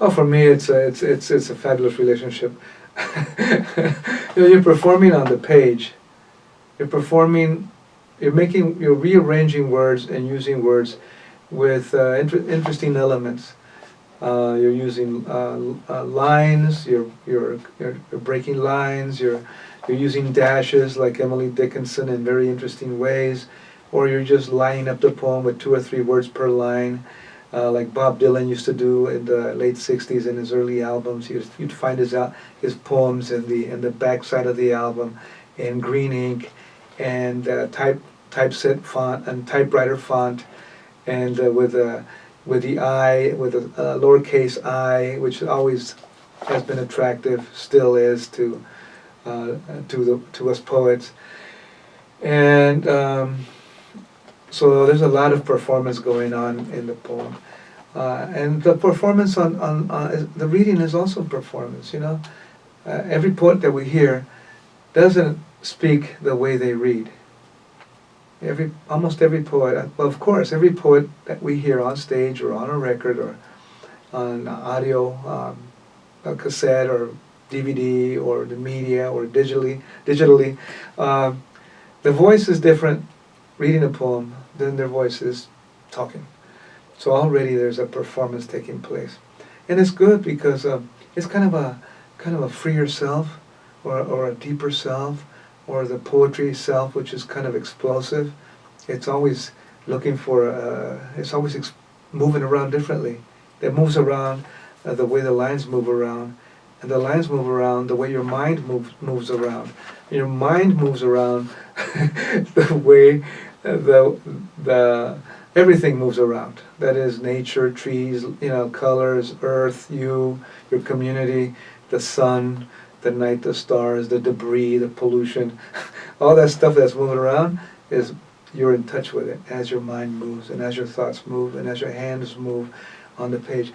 Oh, for me, it's a fabulous relationship. You're performing on the page. You're performing. You're rearranging words and using words with interesting elements. You're using lines. You're breaking lines. You're using dashes like Emily Dickinson in very interesting ways, or you're just lining up the poem with 2 or 3 words per line, like Bob Dylan used to do in the late '60s in his early albums. You'd find his poems in the back side of the album in green ink and typeset font and typewriter font, and with the I, with a lowercase I, which always has been attractive, still is uh, to us poets. And so there's a lot of performance going on in the poem. And the performance the reading is also performance, you know. Every poet that we hear doesn't speak the way they read. Almost every poet, well, of course, every poet that we hear on stage or on a record or on audio, a cassette or DVD or the media or digitally, uh, the voice is different reading a poem than their voice is talking. So already there's a performance taking place, and it's good because it's kind of a freer self, or a deeper self, or the poetry self, which is kind of explosive. It's always looking for. It's always moving around differently. It moves around the way the lines move around, and the lines move around the way your mind moves around. Your mind moves around the way the everything moves around. That is nature, trees, you know, colors, earth, your community, the sun, the night, the stars, the debris, the pollution, all that stuff that's moving around is you're in touch with it as your mind moves and as your thoughts move and as your hands move on the page.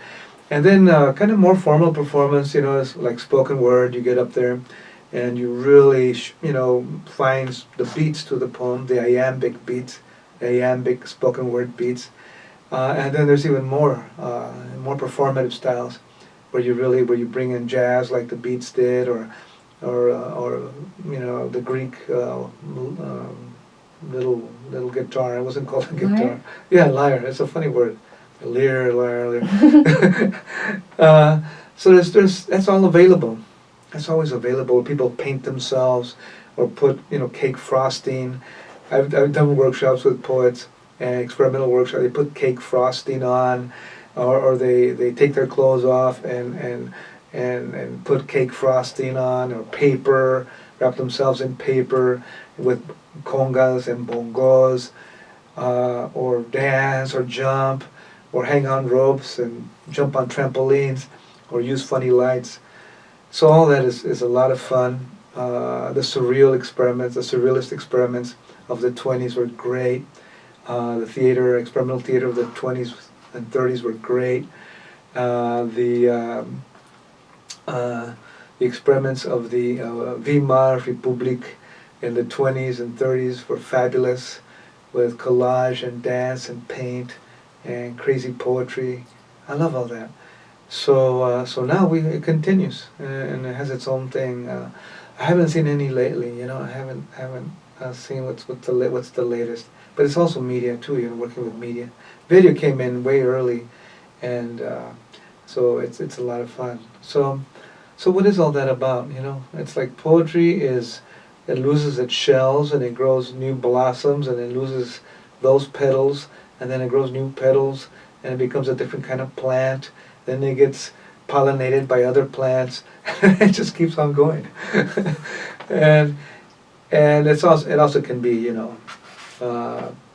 And then kind of more formal performance, you know, it's like spoken word. You get up there and you really, you know, find the beats to the poem, the iambic beats, the iambic spoken word beats. And then there's even more performative styles where you bring in jazz like the Beats did, or you know, the Greek little guitar. It wasn't called a guitar. Lyre? Yeah, lyre. It's a funny word. Lyre. So that's all available. That's always available. People paint themselves or put, you know, cake frosting. I've done workshops with poets and experimental workshops. They put cake frosting on, or they take their clothes off and put cake frosting on, or paper, wrap themselves in paper with congas and bongos, or dance or jump, or hang on ropes and jump on trampolines, or use funny lights. So all that is a lot of fun. The surrealist experiments of the 20s were great. The experimental theater of the 20s and 30s were great. The experiments of the Weimar Republic in the 20s and 30s were fabulous, with collage and dance and paint and crazy poetry. I love all that. So now it continues, and it has its own thing. I haven't seen any lately. You know, I haven't seen what's the latest. But it's also media too. You know, working with media. Video came in way early, and so it's a lot of fun. So what is all that about? You know, it's like poetry is. It loses its shells and it grows new blossoms, and it loses those petals, and then it grows new petals, and it becomes a different kind of plant. Then it gets pollinated by other plants. It just keeps on going. and it also can be, you know,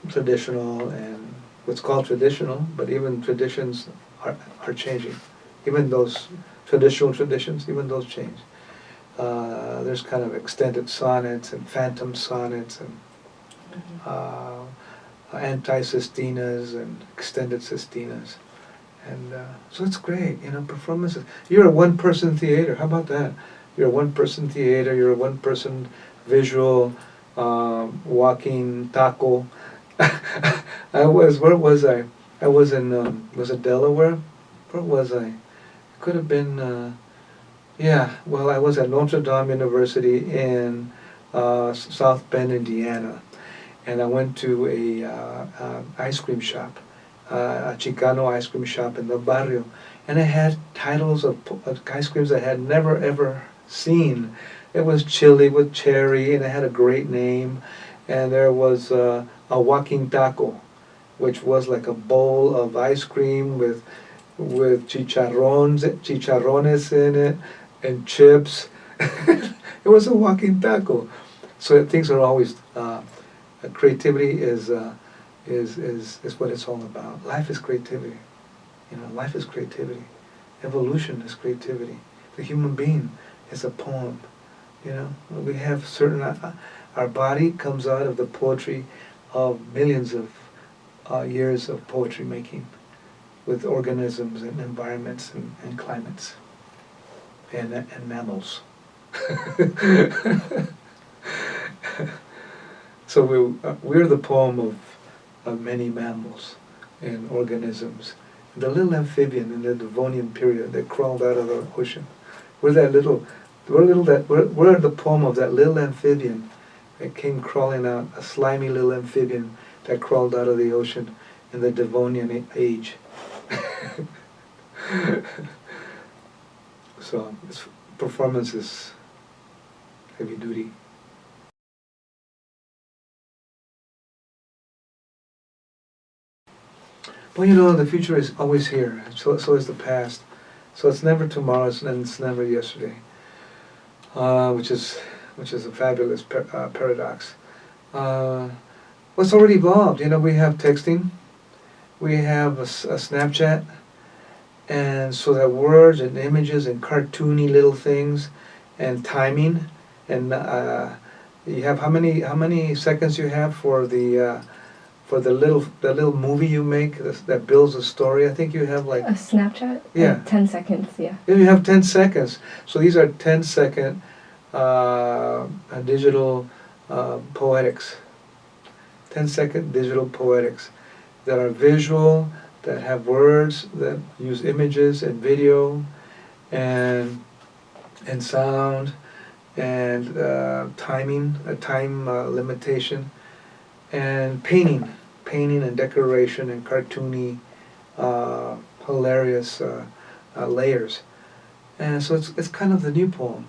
traditional, and what's called traditional, but even traditions are changing. Even those traditional traditions, even those change. There's kind of extended sonnets and phantom sonnets and anti-sestinas and extended sestinas. And so it's great, you know, performances. You're a one-person theater. How about that? You're a one-person theater. You're a one-person visual walking taco. Where was I? I was in, was it Delaware? Where was I? could have been, yeah, well, I was at Notre Dame University in South Bend, Indiana, and I went to a ice cream shop, a Chicano ice cream shop in the barrio, and it had titles of ice creams I had never ever seen. It was chili with cherry, and it had a great name, and there was a walking taco, which was like a bowl of ice cream with chicharrones in it, and chips. It was a walking taco. So things are always creativity is what it's all about. Life is creativity. You know, life is creativity. Evolution is creativity. The human being is a poem. You know, we have certain. Our body comes out of the poetry of millions of years of poetry making, with organisms and environments and climates and mammals. So we're the poem of many mammals and organisms. The little amphibian in the Devonian period that crawled out of the ocean. We're the poem of that little amphibian that came crawling out, a slimy little amphibian that crawled out of the ocean in the Devonian age. So this performance is heavy duty. Well, you know, the future is always here. So is the past. So it's never tomorrow, and it's never yesterday. Which is a fabulous paradox. Well, it's already evolved. You know, we have texting, we have a Snapchat, and so that words and images and cartoony little things, and timing, and you have how many seconds you have for the little movie you make that builds a story. I think you have like a Snapchat. Yeah, 10 seconds. Yeah. You have 10 seconds. So these are 10-second digital poetics. 10-second digital poetics that are visual, that have words, that use images and video, and sound, and timing, a time limitation, and painting and decoration and cartoony, hilarious layers. And so it's kind of the new poem.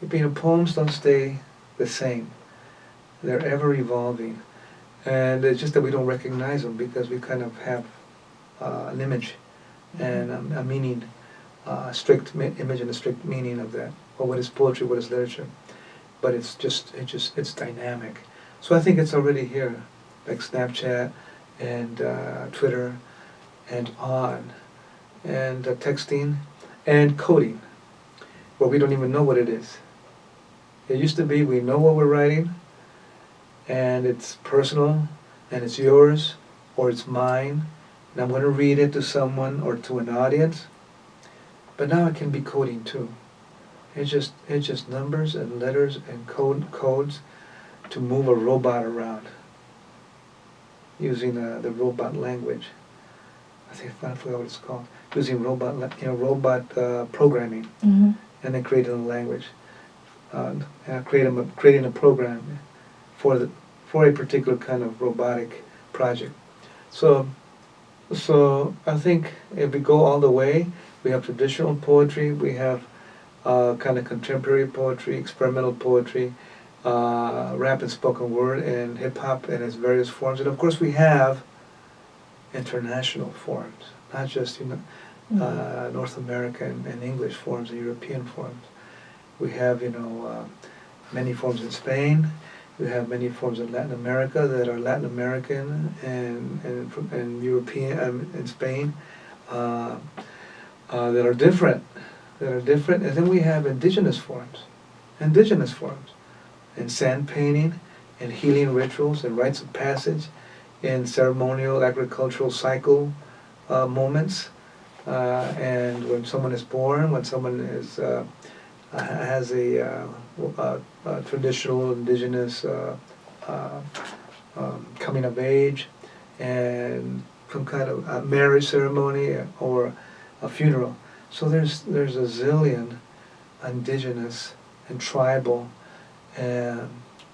You know, poems don't stay the same. They're ever evolving. And it's just that we don't recognize them because we kind of have an image and a meaning, a strict image and a strict meaning of that. Or what is poetry, what is literature. But it's dynamic. So I think it's already here, like Snapchat and Twitter and and texting and coding, where we don't even know what it is. It used to be we know what we're writing, and it's personal, and it's yours, or it's mine, and I'm going to read it to someone or to an audience. But now it can be coding too. It's just numbers and letters and codes to move a robot around using the robot language. I forgot what it's called. Using robot programming, Mm-hmm. and then creating a language, creating a program for a particular kind of robotic project. So I think if we go all the way, we have traditional poetry, we have kind of contemporary poetry, experimental poetry, rap and spoken word, and hip hop in its various forms, and of course we have international forms, not just North American and English forms and European forms. We have many forms in Spain. We have many forms in Latin America that are Latin American and European in Spain that are different. And then we have indigenous forms, in sand painting, in healing rituals, and rites of passage, in ceremonial agricultural cycle moments, and when someone is born, when someone has a traditional indigenous coming of age, and some kind of a marriage ceremony or a funeral. So there's a zillion indigenous and tribal, and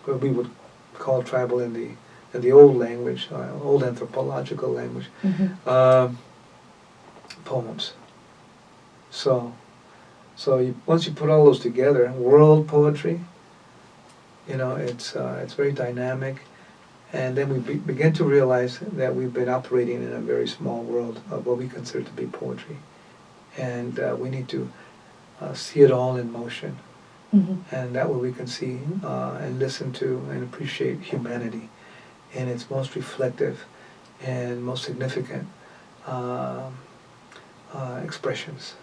what we would call tribal in the old language, old anthropological language, poems. So once you put all those together, world poetry, it's very dynamic, and then we begin to realize that we've been operating in a very small world of what we consider to be poetry, and we need to see it all in motion, and that way we can see and listen to and appreciate humanity in its most reflective and most significant expressions.